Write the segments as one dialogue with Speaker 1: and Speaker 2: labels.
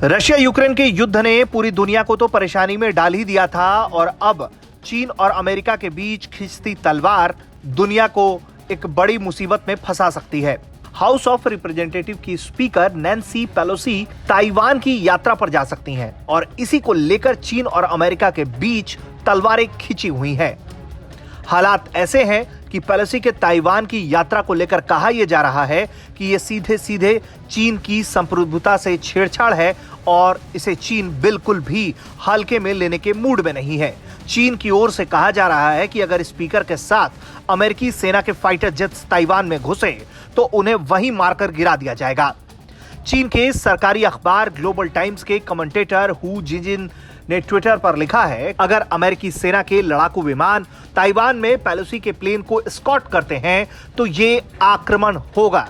Speaker 1: Russia Ukraine के युद्ध ने पूरी दुनिया को तो परेशानी में डाल ही दिया था और अब चीन और अमेरिका के बीच खिंचती तलवार दुनिया को एक बड़ी मुसीबत में फंसा सकती है। हाउस ऑफ रिप्रेजेंटेटिव की स्पीकर नैन्सी पेलोसी ताइवान की यात्रा पर जा सकती हैं और इसी को लेकर चीन और अमेरिका के बीच तलवारें खिंची हुई हैं। हालात ऐसे हैं कि पेलोसी के ताइवान की यात्रा को लेकर कहा यह जा रहा है कि यह सीधे सीधे चीन की संप्रभुता से छेड़छाड़ है और इसे चीन बिल्कुल भी हल्के में लेने के मूड में नहीं है। चीन की ओर से कहा जा रहा है कि अगर स्पीकर के साथ अमेरिकी सेना के फाइटर जेट्स ताइवान में घुसे तो उन्हें वहीं मारकर गिरा दिया जाएगा। चीन के सरकारी अखबार ग्लोबल टाइम्स के कमेंटेटर हु जिजिन ने ट्विटर पर लिखा है, अगर अमेरिकी सेना के लड़ाकू विमान ताइवान में पेलोसी के प्लेन को एस्कॉर्ट करते हैं तो ये आक्रमण होगा।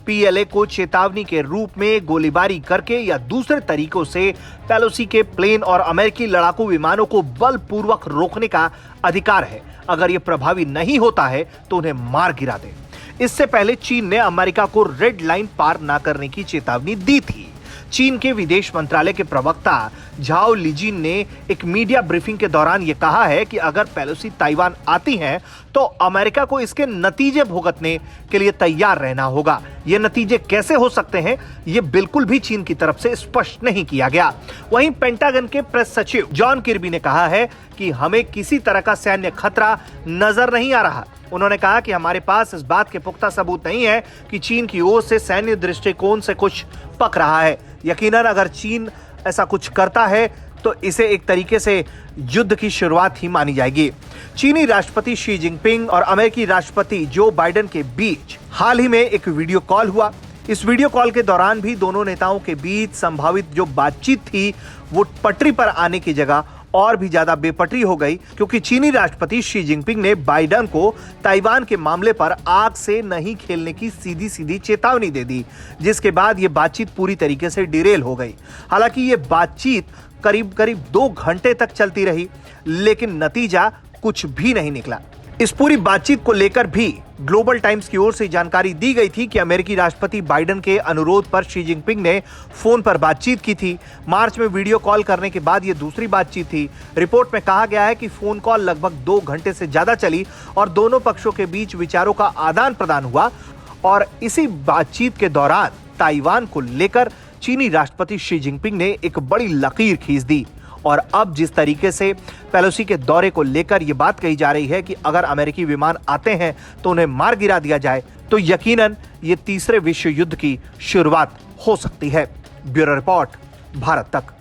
Speaker 1: पीएलए को चेतावनी के रूप में गोलीबारी करके या दूसरे तरीकों से पेलोसी के प्लेन और अमेरिकी लड़ाकू विमानों को बलपूर्वक रोकने का अधिकार है। अगर ये प्रभावी नहीं होता है तो उन्हें मार गिरा दे। इससे पहले चीन ने अमेरिका को रेड लाइन पार न करने की चेतावनी दी थी। चीन के विदेश मंत्रालय के प्रवक्ता झाओ लिजिन ने एक मीडिया ब्रीफिंग के दौरान यह कहा है कि अगर पेलोसी ताइवान आती हैं तो अमेरिका को इसके नतीजे भुगतने के लिए तैयार रहना होगा। ये नतीजे कैसे हो सकते हैं, ये बिल्कुल भी चीन की तरफ से स्पष्ट नहीं किया गया। वहीं पेंटागन के प्रेस सचिव जॉन किर्बी ने कहा है कि हमें किसी तरह का सैन्य खतरा नजर नहीं आ रहा। उन्होंने कहा कि हमारे पास इस बात के पुख्ता सबूत नहीं है कि चीन की ओर से सैन्य दृष्टिकोण से कुछ पक रहा है। यकीनन अगर चीन ऐसा कुछ करता है तो इसे एक तरीके से युद्ध की शुरुआत ही मानी जाएगी। चीनी राष्ट्रपति शी जिनपिंग और अमेरिकी राष्ट्रपति जो बाइडेन के बीच हाल ही में एक वीडियो कॉल हुआ। इस वीडियो कॉल के दौरान भी दोनों नेताओं के बीच संभावित जो बातचीत थी वो पटरी पर आने की जगह और भी ज्यादा बेपटरी हो गई, क्योंकि चीनी राष्ट्रपति शी जिनपिंग ने बाइडेन को ताइवान के मामले पर आग से नहीं खेलने की सीधी सीधी चेतावनी दे दी, जिसके बाद ये बातचीत पूरी तरीके से डिरेल हो गई। हालांकि ये बातचीत करीब 2 घंटे तक चलती रही, लेकिन नतीजा कुछ भी नहीं निकला। इस पूरी बातचीत को लेकर भी ग्लोबल टाइम्स की ओर से जानकारी दी गई थी कि अमेरिकी राष्ट्रपति बाइडेन के अनुरोध पर शी जिनपिंग ने फोन पर बातचीत की थी। मार्च में वीडियो कॉल करने के बाद यह दूसरी बातचीत थी। रिपोर्ट में कहा गया है कि फोन कॉल लगभग 2 घंटे से ज्यादा चली और दोनों पक्षों के बीच विचारों का आदान प्रदान हुआ और इसी बातचीत के दौरान ताइवान को लेकर चीनी राष्ट्रपति शी जिनपिंग ने एक बड़ी लकीर खींच दी। और अब जिस तरीके से पेलोसी के दौरे को लेकर यह बात कही जा रही है कि अगर अमेरिकी विमान आते हैं तो उन्हें मार गिरा दिया जाए, तो यकीनन ये तीसरे विश्व युद्ध की शुरुआत हो सकती है। ब्यूरो रिपोर्ट, भारत तक।